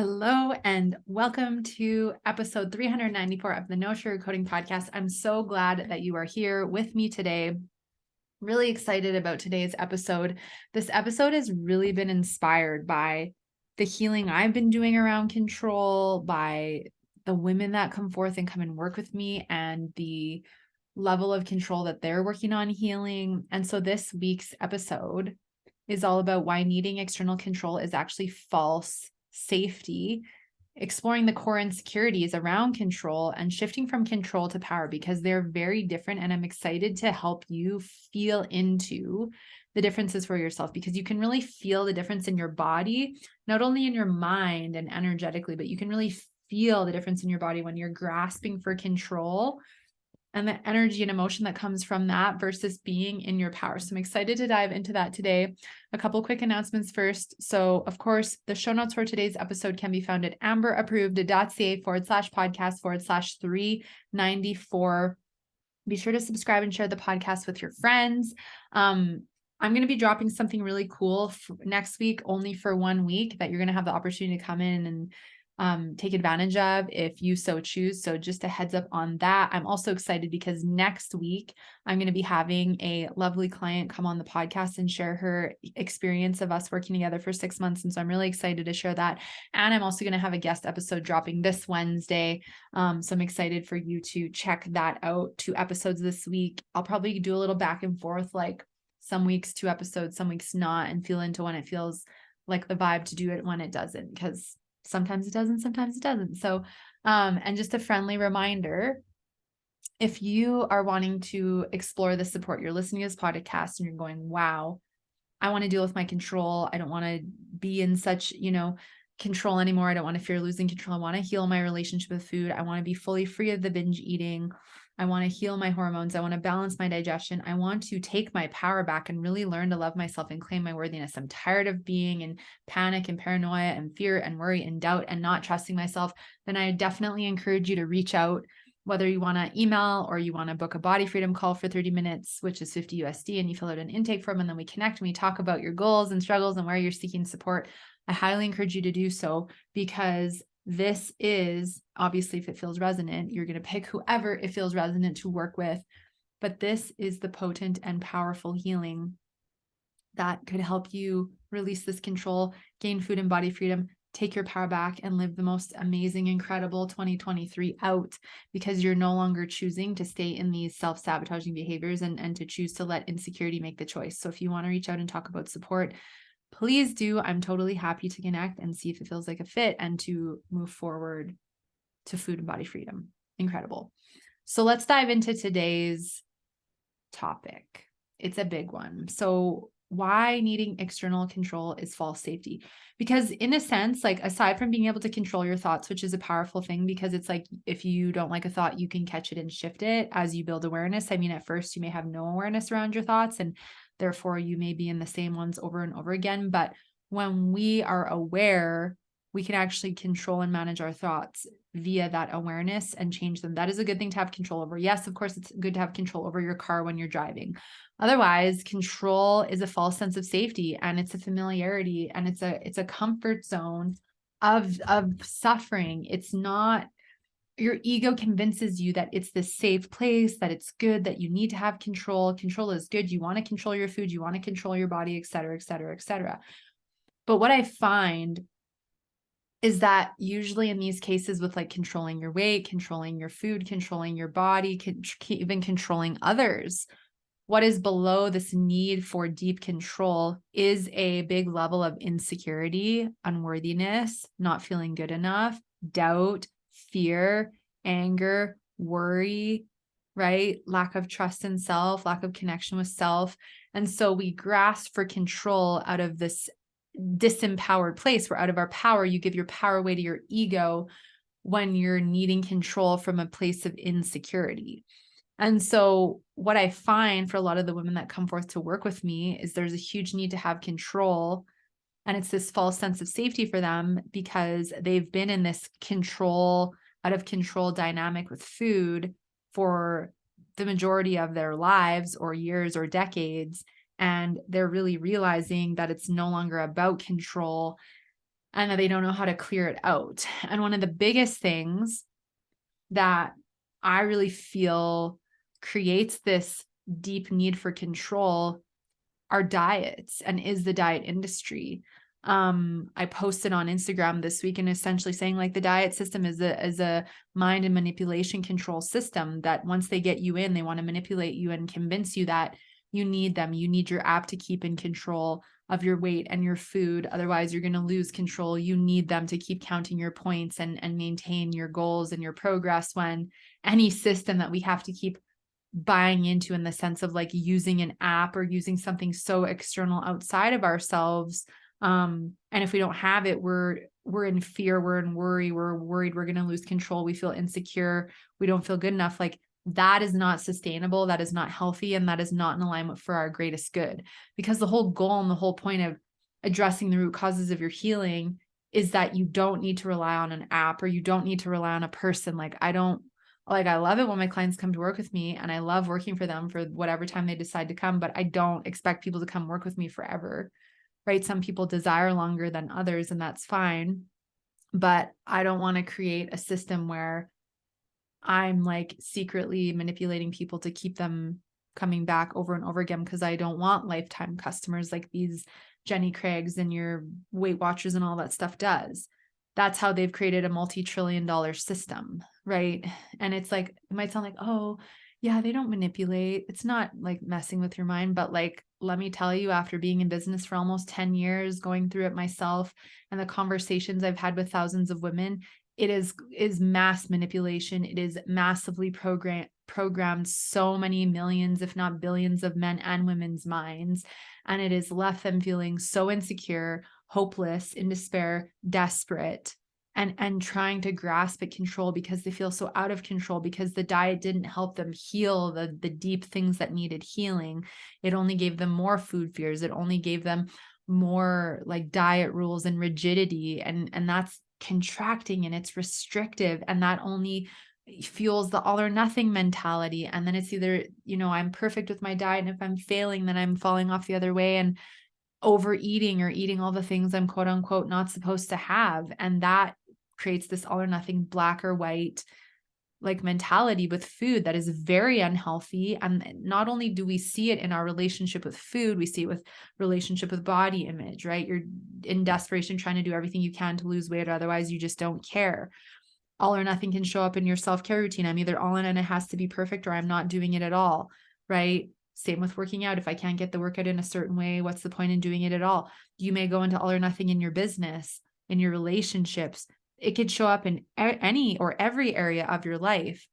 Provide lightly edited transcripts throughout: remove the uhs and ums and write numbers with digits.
Hello and welcome to episode 394 of the No Sugarcoating Podcast. I'm so glad that you are here with me today. Really excited about today's episode. This episode has really been inspired by the healing I've been doing around control, by the women that come forth and come and work with me, and the level of control that they're working on healing. And so this week's episode is all about why needing external control is actually false safety, exploring the core insecurities around control and shifting from control to power, because they're very different. And I'm excited to help you feel into the differences for yourself, because you can really feel the difference in your body, not only in your mind and energetically, but you can really feel the difference in your body when you're grasping for control and the energy and emotion that comes from that versus being in your power. So I'm excited to dive into that today. A couple quick announcements first. So of course, the show notes for today's episode can be found at amberapproved.ca/podcast/394. Be sure to subscribe and share the podcast with your friends. I'm going to be dropping something really cool next week, only for 1 week, that you're going to have the opportunity to come in and take advantage of if you so choose. So just a heads up on that. I'm also excited because next week I'm going to be having a lovely client come on the podcast and share her experience of us working together for 6 months. And so I'm really excited to share that. And I'm also going to have a guest episode dropping this Wednesday. So I'm excited for you to check that out. 2 episodes this week. I'll probably do a little back and forth, like some weeks 2 episodes, some weeks not, and feel into when it feels like the vibe to do it, when it doesn't, because sometimes it doesn't, sometimes it doesn't. So, and just a friendly reminder, if you are wanting to explore the support, you're listening to this podcast and you're going, wow, I want to deal with my control. I don't want to be in such, control anymore. I don't want to fear losing control. I want to heal my relationship with food. I want to be fully free of the binge eating. I want to heal my hormones. I want to balance my digestion. I want to take my power back and really learn to love myself and claim my worthiness. I'm tired of being in panic and paranoia and fear and worry and doubt and not trusting myself. Then I definitely encourage you to reach out, whether you want to email or you want to book a body freedom call for 30 minutes, which is $50 USD, and you fill out an intake form, and then we connect and we talk about your goals and struggles and where you're seeking support. I highly encourage you to do so, because this is, obviously, if it feels resonant, you're going to pick whoever it feels resonant to work with. But this is the potent and powerful healing that could help you release this control, gain food and body freedom, take your power back, and live the most amazing, incredible 2023 out, because you're no longer choosing to stay in these self-sabotaging behaviors and to choose to let insecurity make the choice. So if you want to reach out and talk about support, please do. I'm totally happy to connect and see if it feels like a fit and to move forward to food and body freedom. Incredible. So let's dive into today's topic. It's a big one. So why needing external control is false safety? Because in a sense, like, aside from being able to control your thoughts, which is a powerful thing, because it's like, if you don't like a thought, you can catch it and shift it as you build awareness. I mean, at first you may have no awareness around your thoughts, and therefore you may be in the same ones over and over again. But when we are aware, we can actually control and manage our thoughts via that awareness and change them. That is a good thing to have control over. Yes, of course, it's good to have control over your car when you're driving. Otherwise, control is a false sense of safety, and it's a familiarity, and it's a comfort zone of suffering. It's not. Your ego convinces you that it's this safe place, that it's good, that you need to have control. Control is good. You want to control your food, you want to control your body, et cetera, et cetera, et cetera. But what I find is that usually in these cases, with like controlling your weight, controlling your food, controlling your body, even controlling others, what is below this need for deep control is a big level of insecurity, unworthiness, not feeling good enough, doubt, fear, anger, worry, right? Lack of trust in self, lack of connection with self. And so we grasp for control out of this disempowered place. We're out of our power. You give your power away to your ego when you're needing control from a place of insecurity. And so what I find for a lot of the women that come forth to work with me is there's a huge need to have control. And it's this false sense of safety for them because they've been in this control, out of control dynamic with food for the majority of their lives or years or decades. And they're really realizing that it's no longer about control. and that they don't know how to clear it out. And one of the biggest things that I really feel creates this deep need for control are diets and is the diet industry. I posted on Instagram this week and essentially saying like the diet system is a mind and manipulation control system that once they get you in, they want to manipulate you and convince you that you need them. You need your app to keep in control of your weight and your food. Otherwise, you're going to lose control. You need them to keep counting your points and maintain your goals and your progress, when any system that we have to keep buying into in the sense of like using an app or using something so external outside of ourselves. And if we don't have it, we're in fear, we're in worry, we're worried we're going to lose control. We feel insecure. We don't feel good enough. Like that is not sustainable. That is not healthy. And that is not in alignment for our greatest good, because the whole goal and the whole point of addressing the root causes of your healing is that you don't need to rely on an app, or you don't need to rely on a person. I love it when my clients come to work with me, and I love working for them for whatever time they decide to come, but I don't expect people to come work with me forever, right? Some people desire longer than others, and that's fine. But I don't want to create a system where I'm like secretly manipulating people to keep them coming back over and over again, because I don't want lifetime customers like these Jenny Craigs and your Weight Watchers and all that stuff does. That's how they've created a multi-trillion-dollar system, right? And it's like, it might sound like, oh, yeah, they don't manipulate. It's not like messing with your mind. But like, let me tell you, after being in business for almost 10 years, going through it myself, and the conversations I've had with thousands of women, it is mass manipulation. It is massively programmed so many millions, if not billions, of men and women's minds. And it has left them feeling so insecure, hopeless, in despair, desperate, and trying to grasp at control because they feel so out of control, because the diet didn't help them heal the deep things that needed healing. It only gave them more food fears. It only gave them more like diet rules and rigidity. And that's contracting, and it's restrictive, and that only fuels the all or nothing mentality. And then it's either, I'm perfect with my diet, and if I'm failing, then I'm falling off the other way and overeating or eating all the things I'm quote unquote not supposed to have. And that creates this all or nothing, black or white like mentality with food that is very unhealthy. And not only do we see it in our relationship with food, we see it with relationship with body image, right? You're in desperation trying to do everything you can to lose weight, or otherwise you just don't care. All or nothing can show up in your self-care routine. I'm either all in and it has to be perfect, or I'm not doing it at all, right? Same with working out. If I can't get the workout in a certain way, what's the point in doing it at all? You may go into all or nothing in your business, in your relationships. It could show up in any or every area of your life.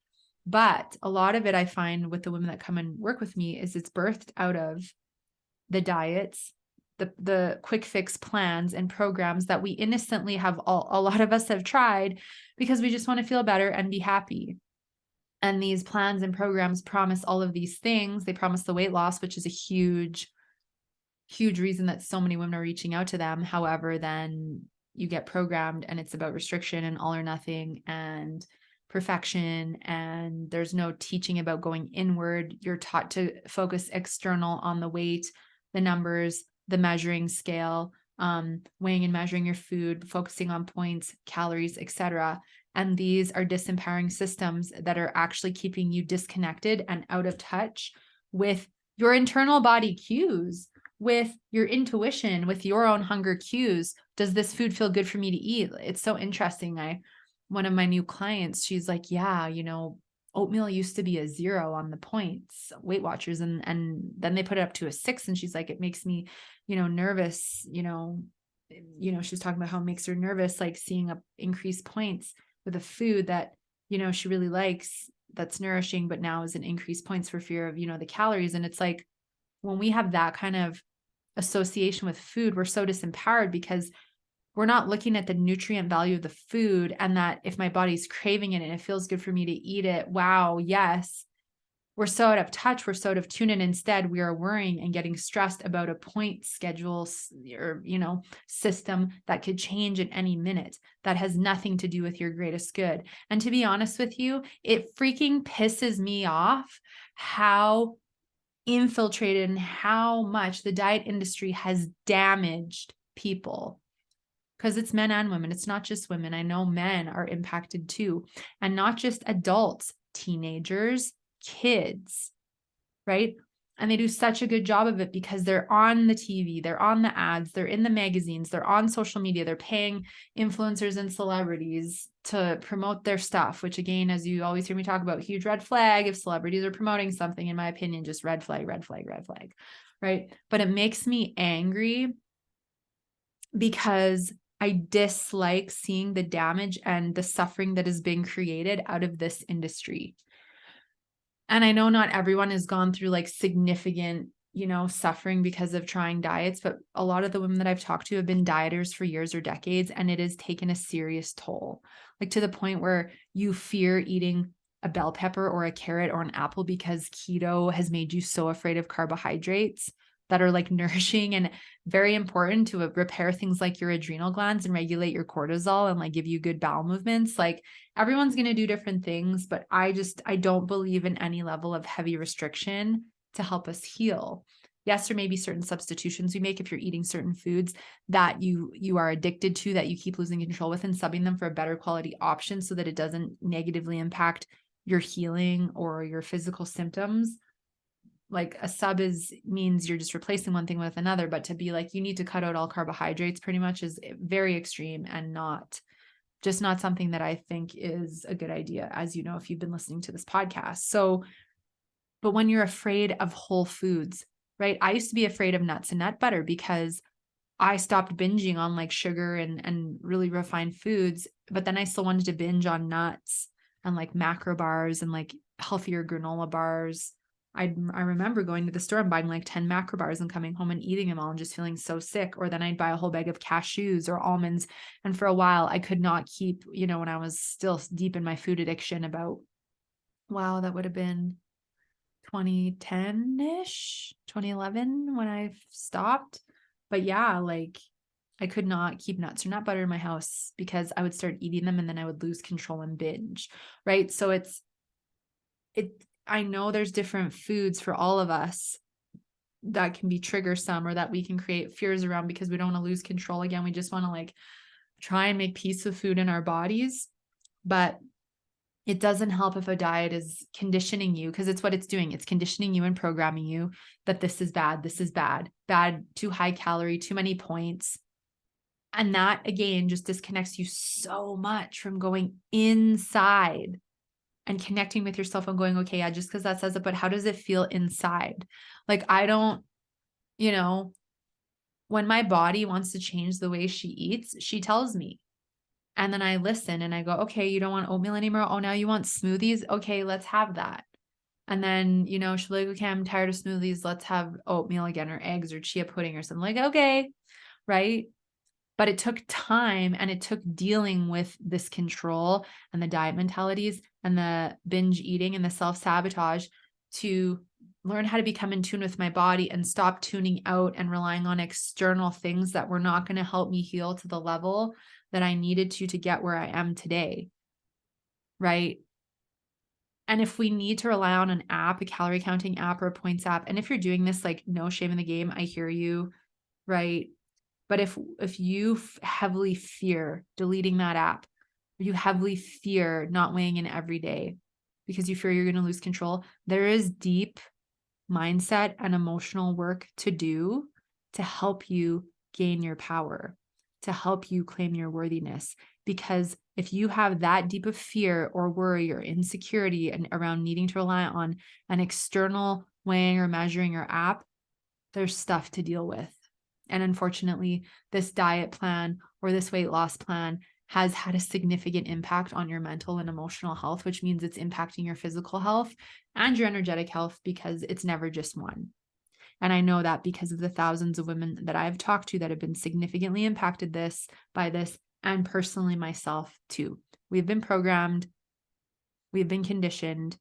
But a lot of it I find with the women that come and work with me is it's birthed out of the diets, the quick fix plans and programs that we innocently have a lot of us have tried because we just want to feel better and be happy. And these plans and programs promise all of these things. They promise the weight loss, which is a huge, huge reason that so many women are reaching out to them. However, then you get programmed and it's about restriction and all or nothing and perfection. And there's no teaching about going inward. You're taught to focus external on the weight, the numbers, the measuring scale, weighing and measuring your food, focusing on points, calories, etc. And these are disempowering systems that are actually keeping you disconnected and out of touch with your internal body cues, with your intuition, with your own hunger cues. Does this food feel good for me to eat? It's so interesting. One of my new clients, she's like, yeah, oatmeal used to be a 0 on the points, Weight Watchers. And then they put it up to a 6. And she's like, it makes me, nervous, she's talking about how it makes her nervous, like seeing increased points with a food that, she really likes, that's nourishing, but now is an increased points for fear of, the calories. And it's like, when we have that kind of association with food, we're so disempowered because we're not looking at the nutrient value of the food, and that if my body's craving it and it feels good for me to eat it, wow, yes. We're so out of touch. We're so out of tune. And instead we are worrying and getting stressed about a point schedule or, system that could change at any minute. That has nothing to do with your greatest good. And to be honest with you, it freaking pisses me off how infiltrated and how much the diet industry has damaged people. because it's men and women. It's not just women. I know men are impacted too, and not just adults, teenagers, kids, right? And they do such a good job of it because they're on the TV, they're on the ads, they're in the magazines, they're on social media, they're paying influencers and celebrities to promote their stuff, which again, as you always hear me talk about, huge red flag. If celebrities are promoting something, in my opinion, just red flag, red flag, red flag, right? But it makes me angry because I dislike seeing the damage and the suffering that is being created out of this industry. And I know not everyone has gone through like significant, suffering because of trying diets, but a lot of the women that I've talked to have been dieters for years or decades, and it has taken a serious toll, like to the point where you fear eating a bell pepper or a carrot or an apple because keto has made you so afraid of carbohydrates that are like nourishing and very important to repair things like your adrenal glands and regulate your cortisol and like give you good bowel movements. Like everyone's going to do different things, but I don't believe in any level of heavy restriction to help us heal. Yes, there may be certain substitutions you make if you're eating certain foods that you are addicted to, that you keep losing control with, and subbing them for a better quality option so that it doesn't negatively impact your healing or your physical symptoms. Like a sub means you're just replacing one thing with another, but to be like, you need to cut out all carbohydrates pretty much is very extreme and not something that I think is a good idea, as you know, if you've been listening to this podcast. So, but when you're afraid of whole foods, right? I used to be afraid of nuts and nut butter because I stopped binging on like sugar and really refined foods, but then I still wanted to binge on nuts and like macro bars and like healthier granola bars. I remember going to the store and buying like 10 macro bars and coming home and eating them all and just feeling so sick. Or then I'd buy a whole bag of cashews or almonds. And for a while I could not keep, when I was still deep in my food addiction about, wow, that would have been 2010-ish, 2011 when I stopped. But yeah, like I could not keep nuts or nut butter in my house because I would start eating them and then I would lose control and binge, right? So I know there's different foods for all of us that can be triggersome or that we can create fears around because we don't want to lose control again. We just want to like try and make peace with food in our bodies. But it doesn't help if a diet is conditioning you, because it's what it's doing. It's conditioning you and programming you that this is bad, bad, too high calorie, too many points. And that again just disconnects you so much from going inside and connecting with yourself and going, okay, yeah, just because that says it, but how does it feel inside? Like, I don't, when my body wants to change the way she eats, she tells me. And then I listen and I go, okay, you don't want oatmeal anymore. Oh, now you want smoothies. Okay, let's have that. And then, she'll be like, okay, I'm tired of smoothies. Let's have oatmeal again, or eggs or chia pudding or something. Like, okay. Right. But it took time and it took dealing with this control and the diet mentalities and the binge eating and the self-sabotage to learn how to become in tune with my body and stop tuning out and relying on external things that were not going to help me heal to the level that I needed to get where I am today. Right. And if we need to rely on an app, a calorie counting app or a points app, and if you're doing this, like, no shame in the game, I hear you. Right. But if you heavily fear deleting that app, or you heavily fear not weighing in every day because you fear you're going to lose control, there is deep mindset and emotional work to do to help you gain your power, to help you claim your worthiness. Because if you have that deep of fear or worry or insecurity and around needing to rely on an external weighing or measuring your app, there's stuff to deal with. And unfortunately, this diet plan or this weight loss plan has had a significant impact on your mental and emotional health, which means it's impacting your physical health and your energetic health because it's never just one. And I know that because of the thousands of women that I've talked to that have been significantly impacted by this, and personally myself too. We've been programmed, we've been conditioned,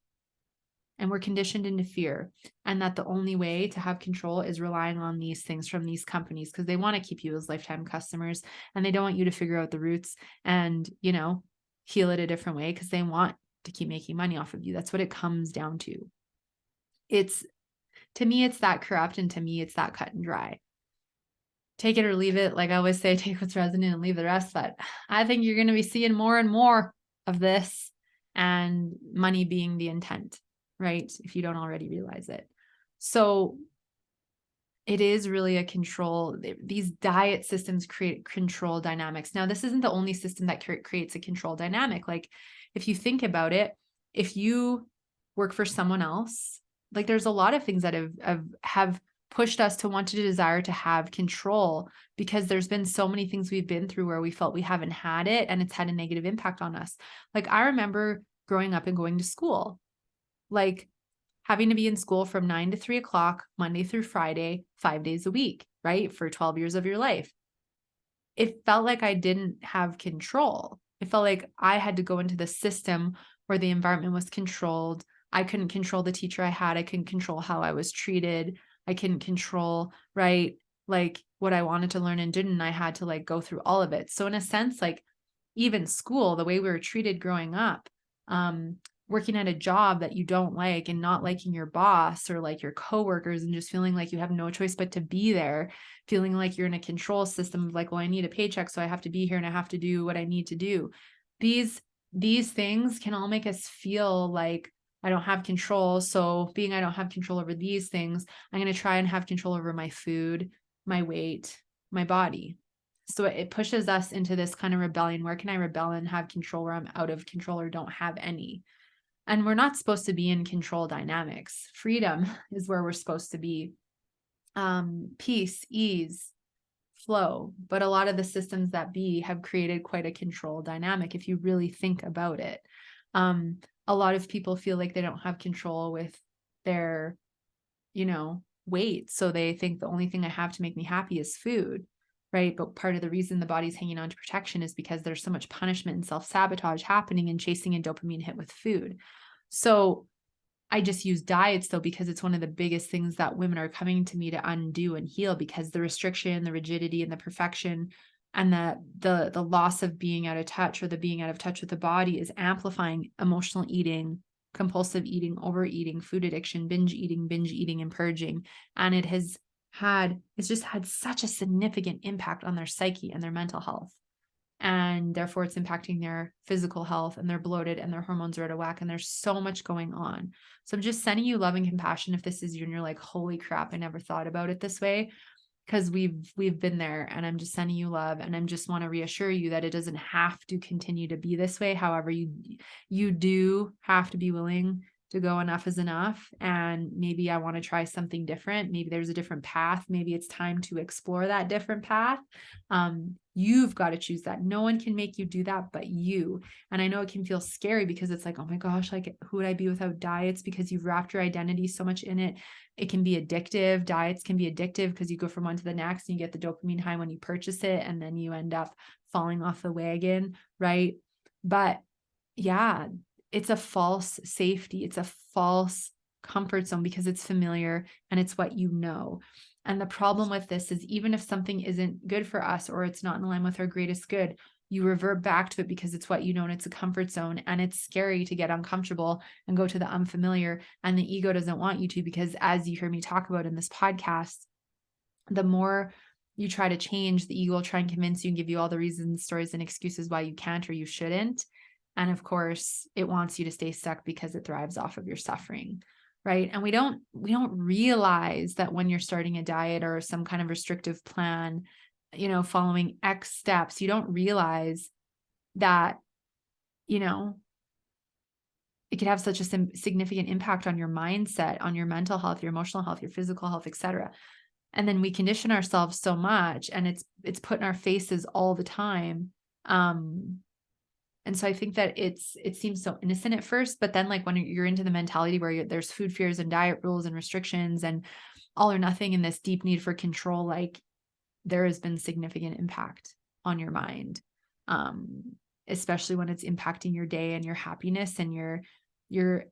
and we're conditioned into fear, and that the only way to have control is relying on these things from these companies because they want to keep you as lifetime customers and they don't want you to figure out the roots and, heal it a different way because they want to keep making money off of you. That's what it comes down to. To me, it's that corrupt, and to me, it's that cut and dry. take it or leave it. Like I always say, take what's resonant and leave the rest. But I think you're going to be seeing more and more of this, and money being the intent, right? If you don't already realize it. So it is really a control. These diet systems create control dynamics. Now, this isn't the only system that creates a control dynamic. Like if you think about it, if you work for someone else, like there's a lot of things that have pushed us to want to desire to have control, because there's been so many things we've been through where we felt we haven't had it, and it's had a negative impact on us. Like I remember growing up and going to school, like having to be in school from 9 to 3 o'clock, Monday through Friday, 5 days a week, right? For 12 years of your life. It felt like I didn't have control. It felt like I had to go into the system where the environment was controlled. I couldn't control the teacher I had. I couldn't control how I was treated. I couldn't control, right? Like what I wanted to learn and didn't. I had to like go through all of it. So in a sense, like even school, the way we were treated growing up, working at a job that you don't like and not liking your boss or like your coworkers and just feeling like you have no choice but to be there, feeling like you're in a control system of like, well, I need a paycheck, so I have to be here and I have to do what I need to do. These things can all make us feel like I don't have control. So being I don't have control over these things, I'm going to try and have control over my food, my weight, my body. So it pushes us into this kind of rebellion. Where can I rebel and have control where I'm out of control or don't have any? And we're not supposed to be in control dynamics. Freedom is where we're supposed to be. Peace, ease, flow. But a lot of the systems that be have created quite a control dynamic if you really think about it. A lot of people feel like they don't have control with their, weight. So they think the only thing I have to make me happy is food, right? But part of the reason the body's hanging on to protection is because there's so much punishment and self-sabotage happening and chasing a dopamine hit with food. So I just use diets though, because it's one of the biggest things that women are coming to me to undo and heal, because the restriction, the rigidity, and the perfection and the loss of being out of touch, or the being out of touch with the body, is amplifying emotional eating, compulsive eating, overeating, food addiction, binge eating, and purging. And it's just had such a significant impact on their psyche and their mental health. And therefore it's impacting their physical health, and they're bloated and their hormones are out of whack, and there's so much going on. So I'm just sending you love and compassion if this is you and you're like, holy crap, I never thought about it this way, because we've been there. And I'm just sending you love, and I just want to reassure you that it doesn't have to continue to be this way. However, you do have to be willing to go enough is enough, and maybe I want to try something different. Maybe there's a different path. Maybe it's time to explore that different path. You've got to choose that. No one can make you do that but you. And I know it can feel scary, because it's like, oh my gosh, like who would I be without diets? Because you've wrapped your identity so much in it. It can be addictive. Diets can be addictive because you go from one to the next and you get the dopamine high when you purchase it, and then you end up falling off the wagon, right? But yeah, it's a false safety. It's a false comfort zone, because it's familiar and it's what you know. And the problem with this is, even if something isn't good for us, or it's not in line with our greatest good, you revert back to it because it's what you know, and it's a comfort zone, and it's scary to get uncomfortable and go to the unfamiliar. And the ego doesn't want you to, because as you hear me talk about in this podcast, the more you try to change, the ego will try and convince you and give you all the reasons, stories, and excuses why you can't or you shouldn't. And of course, it wants you to stay stuck because it thrives off of your suffering, right? And we don't realize that when you're starting a diet or some kind of restrictive plan, following X steps, you don't realize that, it could have such a significant impact on your mindset, on your mental health, your emotional health, your physical health, etc. And then we condition ourselves so much, and it's put in our faces all the time. And so I think that it seems so innocent at first, but then like when you're into the mentality where there's food fears and diet rules and restrictions and all or nothing, and this deep need for control, like there has been significant impact on your mind, especially when it's impacting your day and your happiness and your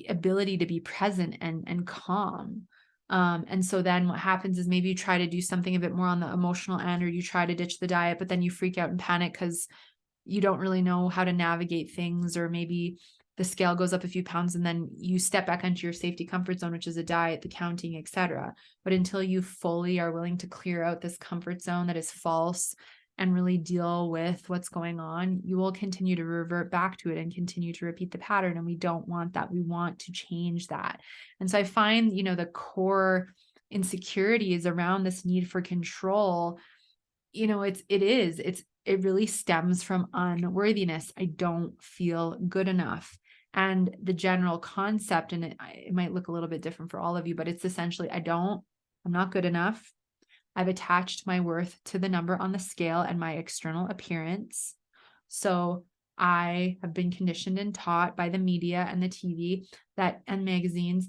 ability to be present and calm. And so then what happens is maybe you try to do something a bit more on the emotional end, or you try to ditch the diet, but then you freak out and panic because you don't really know how to navigate things, or maybe the scale goes up a few pounds and then you step back into your safety comfort zone, which is a diet, the counting, etc. But until you fully are willing to clear out this comfort zone that is false and really deal with what's going on, you will continue to revert back to it and continue to repeat the pattern. And we don't want that. We want to change that. And so I find, the core insecurities around this need for control, it really stems from unworthiness. I don't feel good enough. And the general concept, and it might look a little bit different for all of you, but it's essentially, I'm not good enough. I've attached my worth to the number on the scale and my external appearance. So I have been conditioned and taught by the media and the TV and magazines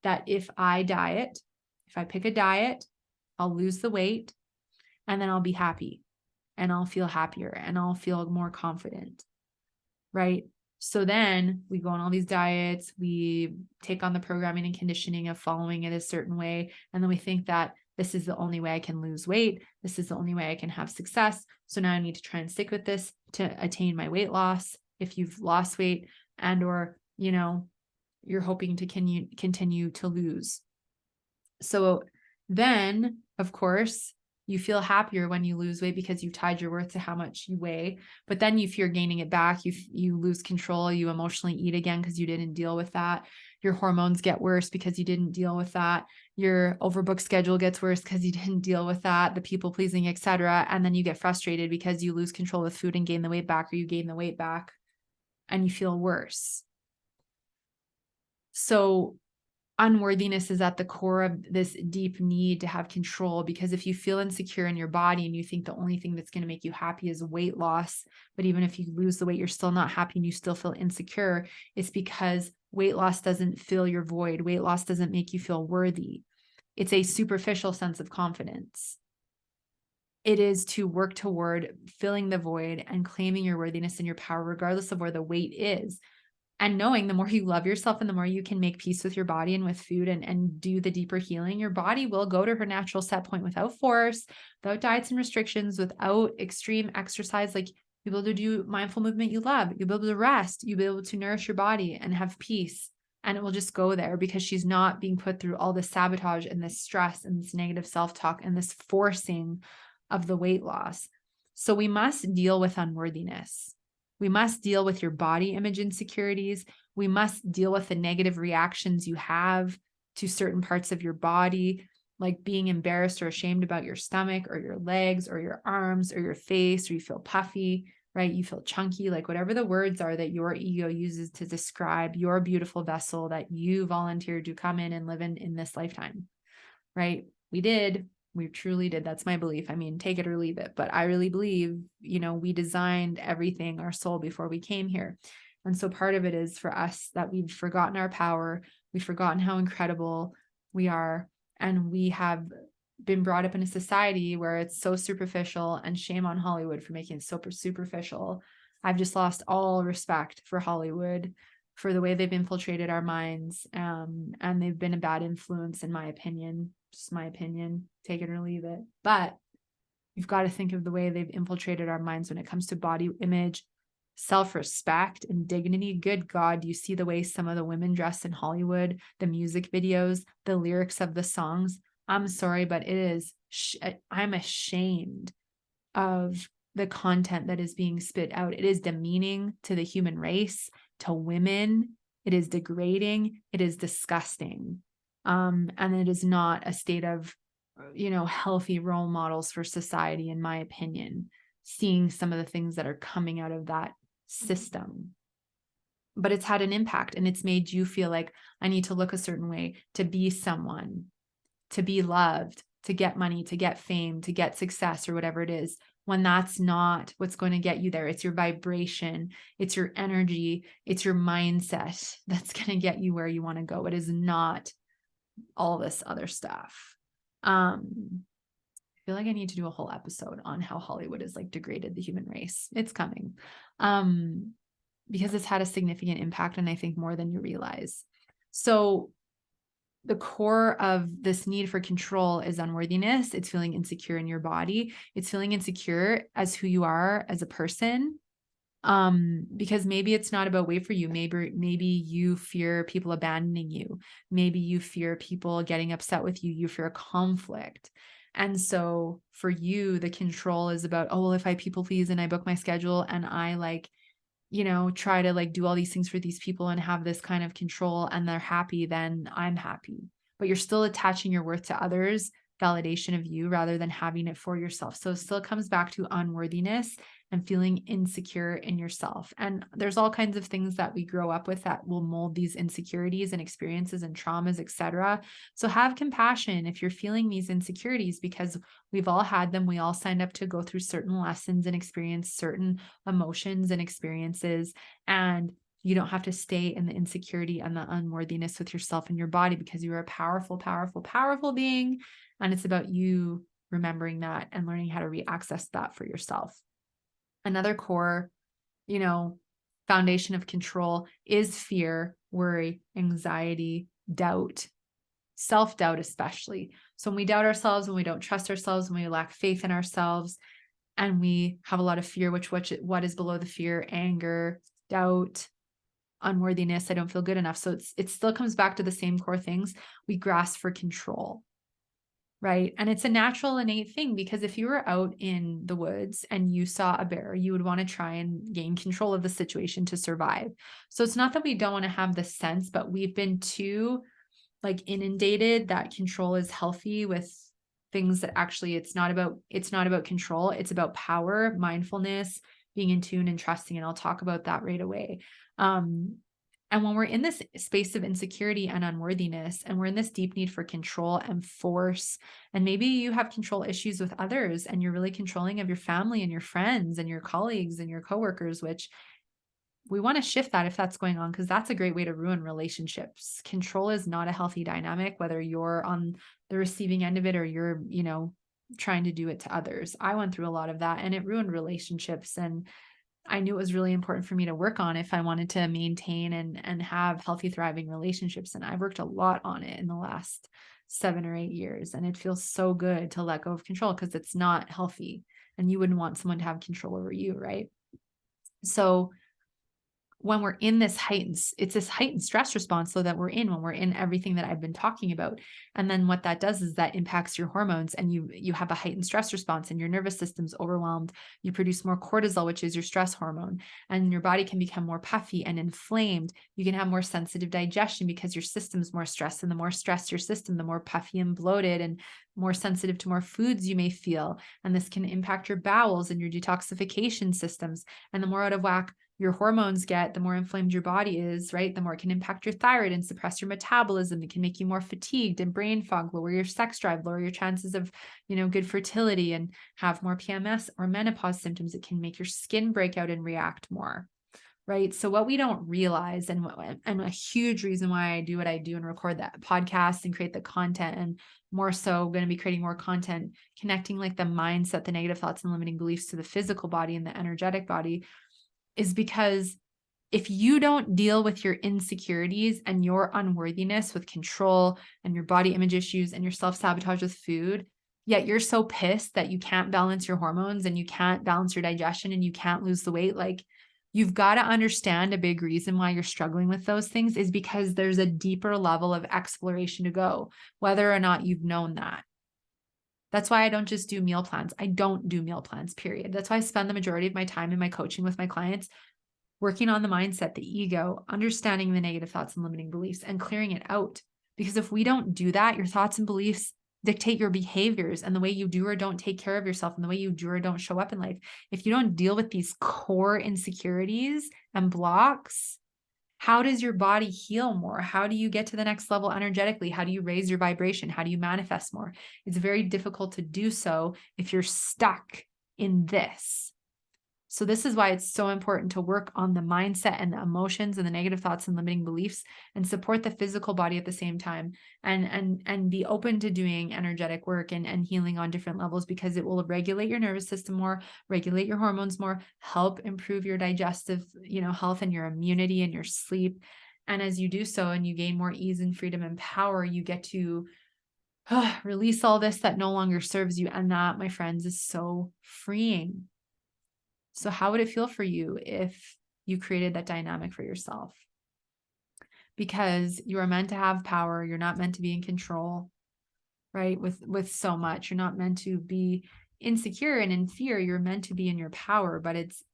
that if I pick a diet, I'll lose the weight and then I'll be happy and I'll feel happier and I'll feel more confident, right? So then we go on all these diets, we take on the programming and conditioning of following it a certain way. And then we think that this is the only way I can lose weight. This is the only way I can have success. So now I need to try and stick with this to attain my weight loss. If you've lost weight or you're hoping to continue to lose. So then, of course, you feel happier when you lose weight because you've tied your worth to how much you weigh. But then if you're gaining it back, you lose control, you emotionally eat again because you didn't deal with that. Your hormones get worse because you didn't deal with that. Your overbooked schedule gets worse because you didn't deal with that, the people pleasing, etc. And then you get frustrated because you lose control with food and gain the weight back, or you gain the weight back and you feel worse. So unworthiness is at the core of this deep need to have control, because if you feel insecure in your body and you think the only thing that's going to make you happy is weight loss, but even if you lose the weight, you're still not happy and you still feel insecure, it's because weight loss doesn't fill your void. Weight loss doesn't make you feel worthy. It's a superficial sense of confidence. It is to work toward filling the void and claiming your worthiness and your power, regardless of where the weight is. And knowing the more you love yourself and the more you can make peace with your body and with food and do the deeper healing, your body will go to her natural set point without force, without diets and restrictions, without extreme exercise. Like, you'll be able to do mindful movement you love. You'll be able to rest. You'll be able to nourish your body and have peace. And it will just go there because she's not being put through all this sabotage and this stress and this negative self-talk and this forcing of the weight loss. So we must deal with unworthiness. We must deal with your body image insecurities. We must deal with the negative reactions you have to certain parts of your body, like being embarrassed or ashamed about your stomach or your legs or your arms or your face, or you feel puffy, right? You feel chunky, like whatever the words are that your ego uses to describe your beautiful vessel that you volunteered to come in and live in this lifetime, right? We truly did. That's my belief. I mean, take it or leave it, but I really believe, we designed everything, our soul, before we came here. And so part of it is for us that we've forgotten our power. We've forgotten how incredible we are. And we have been brought up in a society where it's so superficial, and shame on Hollywood for making it so superficial. I've just lost all respect for Hollywood, for the way they've infiltrated our minds. And they've been a bad influence, in my opinion. Just my opinion, take it or leave it. But you've got to think of the way they've infiltrated our minds when it comes to body image, self-respect, and dignity. Good God, do you see the way some of the women dress in Hollywood, the music videos, the lyrics of the songs? I'm sorry, but I'm ashamed of the content that is being spit out. It is demeaning to the human race, to women. It is degrading. It is disgusting. And it is not a state of, healthy role models for society, in my opinion, seeing some of the things that are coming out of that system. But it's had an impact, and it's made you feel like I need to look a certain way to be someone, to be loved, to get money, to get fame, to get success, or whatever it is, when that's not what's going to get you there. It's your vibration, it's your energy, it's your mindset that's going to get you where you want to go. It is not all this other stuff. I feel like I need to do a whole episode on how Hollywood has degraded the human race. It's coming. Because it's had a significant impact, and I think more than you realize. So the core of this need for control is unworthiness. It's feeling insecure in your body. It's feeling insecure as who you are as a person. Because maybe it's not about wait for you. Maybe you fear people abandoning you. Maybe you fear people getting upset with you. You fear conflict. And so for you, the control is about, oh, well, if I people please and I book my schedule and I try to do all these things for these people and have this kind of control and they're happy, then I'm happy. But you're still attaching your worth to others, validation of you rather than having it for yourself. So it still comes back to unworthiness and feeling insecure in yourself. And there's all kinds of things that we grow up with that will mold these insecurities and experiences and traumas, etc. So have compassion if you're feeling these insecurities, because we've all had them. We all signed up to go through certain lessons and experience certain emotions and experiences. And you don't have to stay in the insecurity and the unworthiness with yourself and your body, because you are a powerful, powerful, powerful being. And it's about you remembering that and learning how to reaccess that for yourself. Another core, foundation of control is fear, worry, anxiety, doubt, self-doubt, especially. So when we doubt ourselves, when we don't trust ourselves, when we lack faith in ourselves, and we have a lot of fear, what is below the fear? Anger, doubt, unworthiness. I don't feel good enough. So it still comes back to the same core things. We grasp for control. Right. And it's a natural innate thing, because if you were out in the woods and you saw a bear, you would want to try and gain control of the situation to survive. So it's not that we don't want to have this sense, but we've been too inundated that control is healthy with things that actually it's not about control. It's about power, mindfulness, being in tune and trusting. And I'll talk about that right away. And when we're in this space of insecurity and unworthiness, and we're in this deep need for control and force, and maybe you have control issues with others and you're really controlling of your family and your friends and your colleagues and your coworkers, which we want to shift that if that's going on, because that's a great way to ruin relationships. Control is not a healthy dynamic, whether you're on the receiving end of it or you're, trying to do it to others. I went through a lot of that and it ruined relationships. And I knew it was really important for me to work on if I wanted to maintain and have healthy, thriving relationships. And I've worked a lot on it in the last 7 or 8 years. And it feels so good to let go of control, because it's not healthy and you wouldn't want someone to have control over you, right? So when we're in this heightened stress response, so that we're in, when we're in everything that I've been talking about. And then what that does is that impacts your hormones, and you have a heightened stress response and your nervous system's overwhelmed. You produce more cortisol, which is your stress hormone, and your body can become more puffy and inflamed. You can have more sensitive digestion because your system's more stressed, and the more stressed your system, the more puffy and bloated and more sensitive to more foods you may feel. And this can impact your bowels and your detoxification systems. And the more out of whack your hormones get, the more inflamed your body is, right? The more it can impact your thyroid and suppress your metabolism. It can make you more fatigued and brain fog, lower your sex drive, lower your chances of, good fertility, and have more PMS or menopause symptoms. It can make your skin break out and react more, right? So what we don't realize, and a huge reason why I do what I do and record that podcast and create the content, and more so going to be creating more content, connecting the mindset, the negative thoughts and limiting beliefs to the physical body and the energetic body, is because if you don't deal with your insecurities and your unworthiness with control and your body image issues and your self-sabotage with food, yet you're so pissed that you can't balance your hormones and you can't balance your digestion and you can't lose the weight, you've got to understand a big reason why you're struggling with those things is because there's a deeper level of exploration to go, whether or not you've known that. That's why I don't just do meal plans. I don't do meal plans, period. That's why I spend the majority of my time in my coaching with my clients working on the mindset, the ego, understanding the negative thoughts and limiting beliefs, and clearing it out. Because if we don't do that, your thoughts and beliefs dictate your behaviors and the way you do or don't take care of yourself and the way you do or don't show up in life. If you don't deal with these core insecurities and blocks, how does your body heal more? How do you get to the next level energetically? How do you raise your vibration? How do you manifest more? It's very difficult to do so if you're stuck in this. So this is why it's so important to work on the mindset and the emotions and the negative thoughts and limiting beliefs, and support the physical body at the same time, and be open to doing energetic work and healing on different levels, because it will regulate your nervous system more, regulate your hormones more, help improve your digestive, health and your immunity and your sleep. And as you do so and you gain more ease and freedom and power, you get to release all this that no longer serves you. And that, my friends, is so freeing. So how would it feel for you if you created that dynamic for yourself? Because you are meant to have power. You're not meant to be in control, right? With so much, you're not meant to be insecure and in fear. You're meant to be in your power, but it's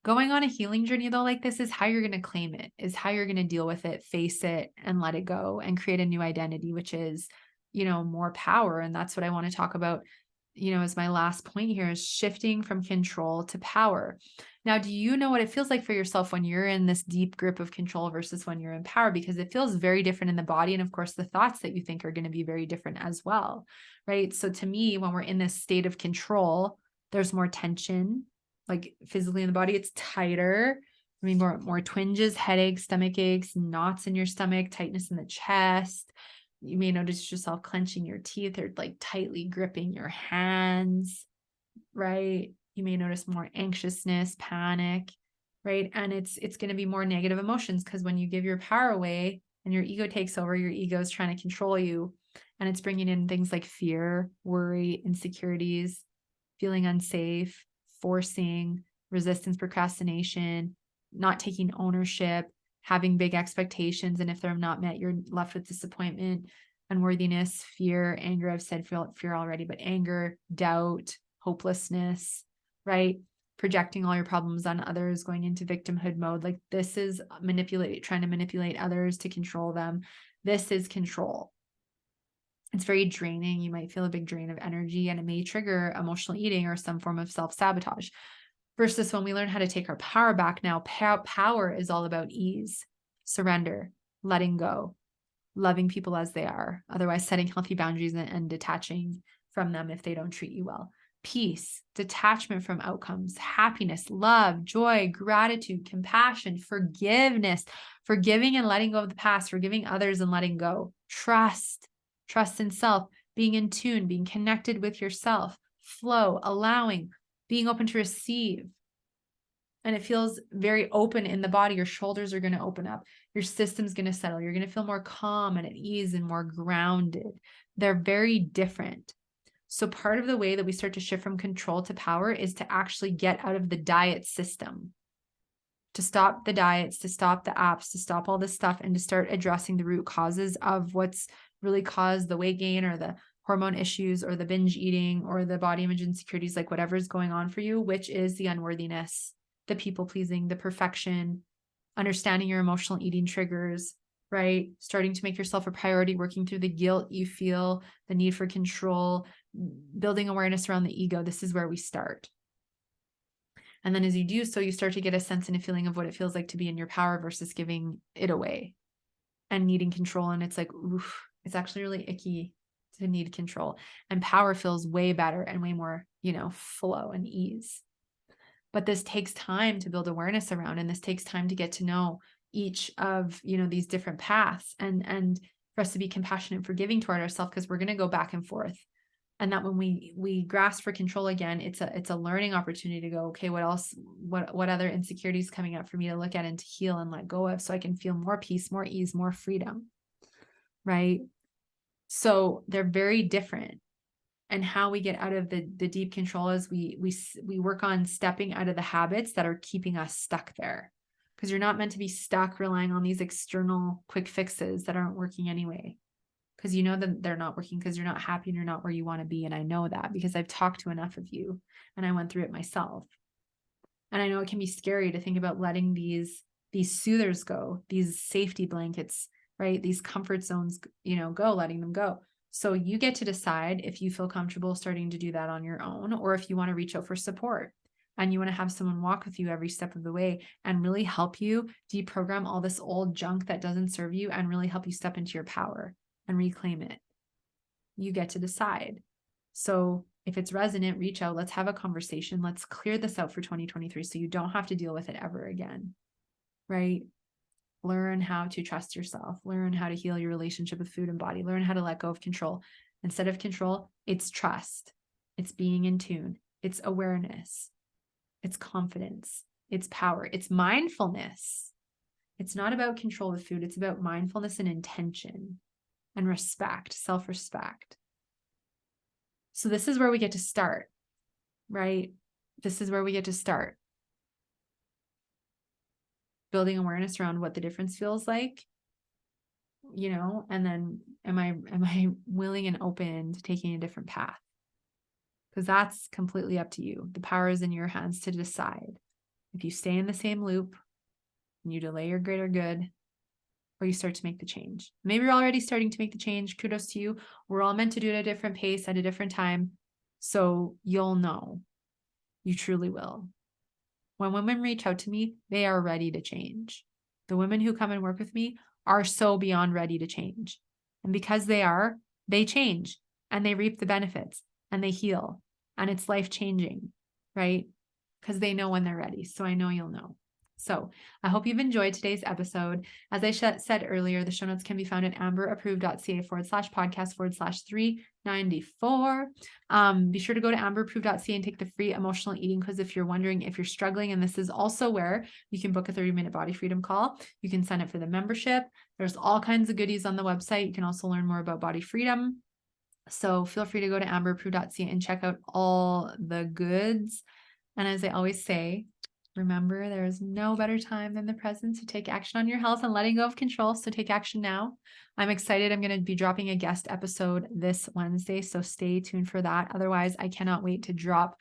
going on a healing journey though, like this is how you're going to claim it, is how you're going to deal with it, face it and let it go and create a new identity, which is, more power. And that's what I want to talk about, as my last point here is shifting from control to power. Now, do you know what it feels like for yourself when you're in this deep grip of control versus when you're in power? Because it feels very different in the body. And of course, the thoughts that you think are going to be very different as well, right? So to me, when we're in this state of control, there's more tension, like physically in the body, it's tighter. I mean, more twinges, headaches, stomach aches, knots in your stomach, tightness in the chest. You may notice yourself clenching your teeth or like tightly gripping your hands, right? You may notice more anxiousness, panic, right? And it's going to be more negative emotions because when you give your power away and your ego takes over, your ego is trying to control you, and it's bringing in things like fear, worry, insecurities, feeling unsafe, forcing, resistance, procrastination, not taking ownership, having big expectations. And if they're not met, you're left with disappointment, unworthiness, fear, anger. I've said fear already, but anger, doubt, hopelessness, right? Projecting all your problems on others, going into victimhood mode. Like this is trying to manipulate others to control them. This is control. It's very draining. You might feel a big drain of energy, and it may trigger emotional eating or some form of self-sabotage. Versus when we learn how to take our power back, now power is all about ease, surrender, letting go, loving people as they are, otherwise setting healthy boundaries and detaching from them if they don't treat you well. Peace, detachment from outcomes, happiness, love, joy, gratitude, compassion, forgiveness, forgiving and letting go of the past, forgiving others and letting go, trust in self, being in tune, being connected with yourself, flow, allowing, being open to receive. And it feels very open in the body. Your shoulders are going to open up. Your system's going to settle. You're going to feel more calm and at ease and more grounded. They're very different. So part of the way that we start to shift from control to power is to actually get out of the diet system, to stop the diets, to stop the apps, to stop all this stuff, and to start addressing the root causes of what's really caused the weight gain or the hormone issues or the binge eating or the body image insecurities, like whatever's going on for you, which is the unworthiness, the people pleasing, the perfection, understanding your emotional eating triggers, right? Starting to make yourself a priority, working through the guilt you feel, the need for control, building awareness around the ego. This is where we start. And then as you do so, you start to get a sense and a feeling of what it feels like to be in your power versus giving it away and needing control. And it's like, oof, it's actually really icky to need control. And power feels way better and way more, flow and ease. But this takes time to build awareness around, and this takes time to get to know each of, these different paths, and for us to be compassionate and forgiving toward ourselves, because we're going to go back and forth. And that when we grasp for control again, it's a learning opportunity to go, okay, what else, what other insecurities coming up for me to look at and to heal and let go of, so I can feel more peace, more ease, more freedom, right? So they're very different. And how we get out of the deep control is we work on stepping out of the habits that are keeping us stuck there. Because you're not meant to be stuck relying on these external quick fixes that aren't working anyway. Because you know that they're not working because you're not happy and you're not where you want to be. And I know that because I've talked to enough of you and I went through it myself. And I know it can be scary to think about letting these soothers go, these safety blankets, right? These comfort zones, go, letting them go. So you get to decide if you feel comfortable starting to do that on your own, or if you want to reach out for support and you want to have someone walk with you every step of the way and really help you deprogram all this old junk that doesn't serve you and really help you step into your power and reclaim it. You get to decide. So if it's resonant, reach out. Let's have a conversation. Let's clear this out for 2023 so you don't have to deal with it ever again, right? Learn how to trust yourself. Learn how to heal your relationship with food and body. Learn how to let go of control. Instead of control, it's trust. It's being in tune. It's awareness. It's confidence. It's power. It's mindfulness. It's not about control with food. It's about mindfulness and intention and respect, self-respect. So this is where we get to start, right? This is where we get to start. building awareness around what the difference feels like, and then am I willing and open to taking a different path? Because that's completely up to you. The power is in your hands to decide if you stay in the same loop and you delay your greater good, or you start to make the change. Maybe you're already starting to make the change. Kudos to you. We're all meant to do it at a different pace at a different time. So you'll know. You truly will. When women reach out to me, they are ready to change. The women who come and work with me are so beyond ready to change. And because they change and they reap the benefits and they heal and it's life-changing, right? Because they know when they're ready. So I know you'll know. So I hope you've enjoyed today's episode. As I said earlier, the show notes can be found at amberapproved.ca/podcast/394. Be sure to go to amberapproved.ca and take the free emotional eating quiz if you're wondering if you're struggling. And this is also where you can book a 30-minute body freedom call. You can sign up for the membership. There's all kinds of goodies on the website. You can also learn more about body freedom. So feel free to go to amberapproved.ca and check out all the goods. And as I always say, remember, there is no better time than the present to take action on your health and letting go of control. So take action now. I'm excited. I'm going to be dropping a guest episode this Wednesday, so stay tuned for that. Otherwise, I cannot wait to drop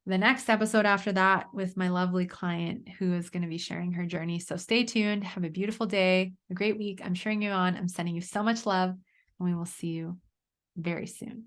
the next episode after that with my lovely client who is going to be sharing her journey. So stay tuned. Have a beautiful day, a great week. I'm cheering you on. I'm sending you so much love, and we will see you very soon.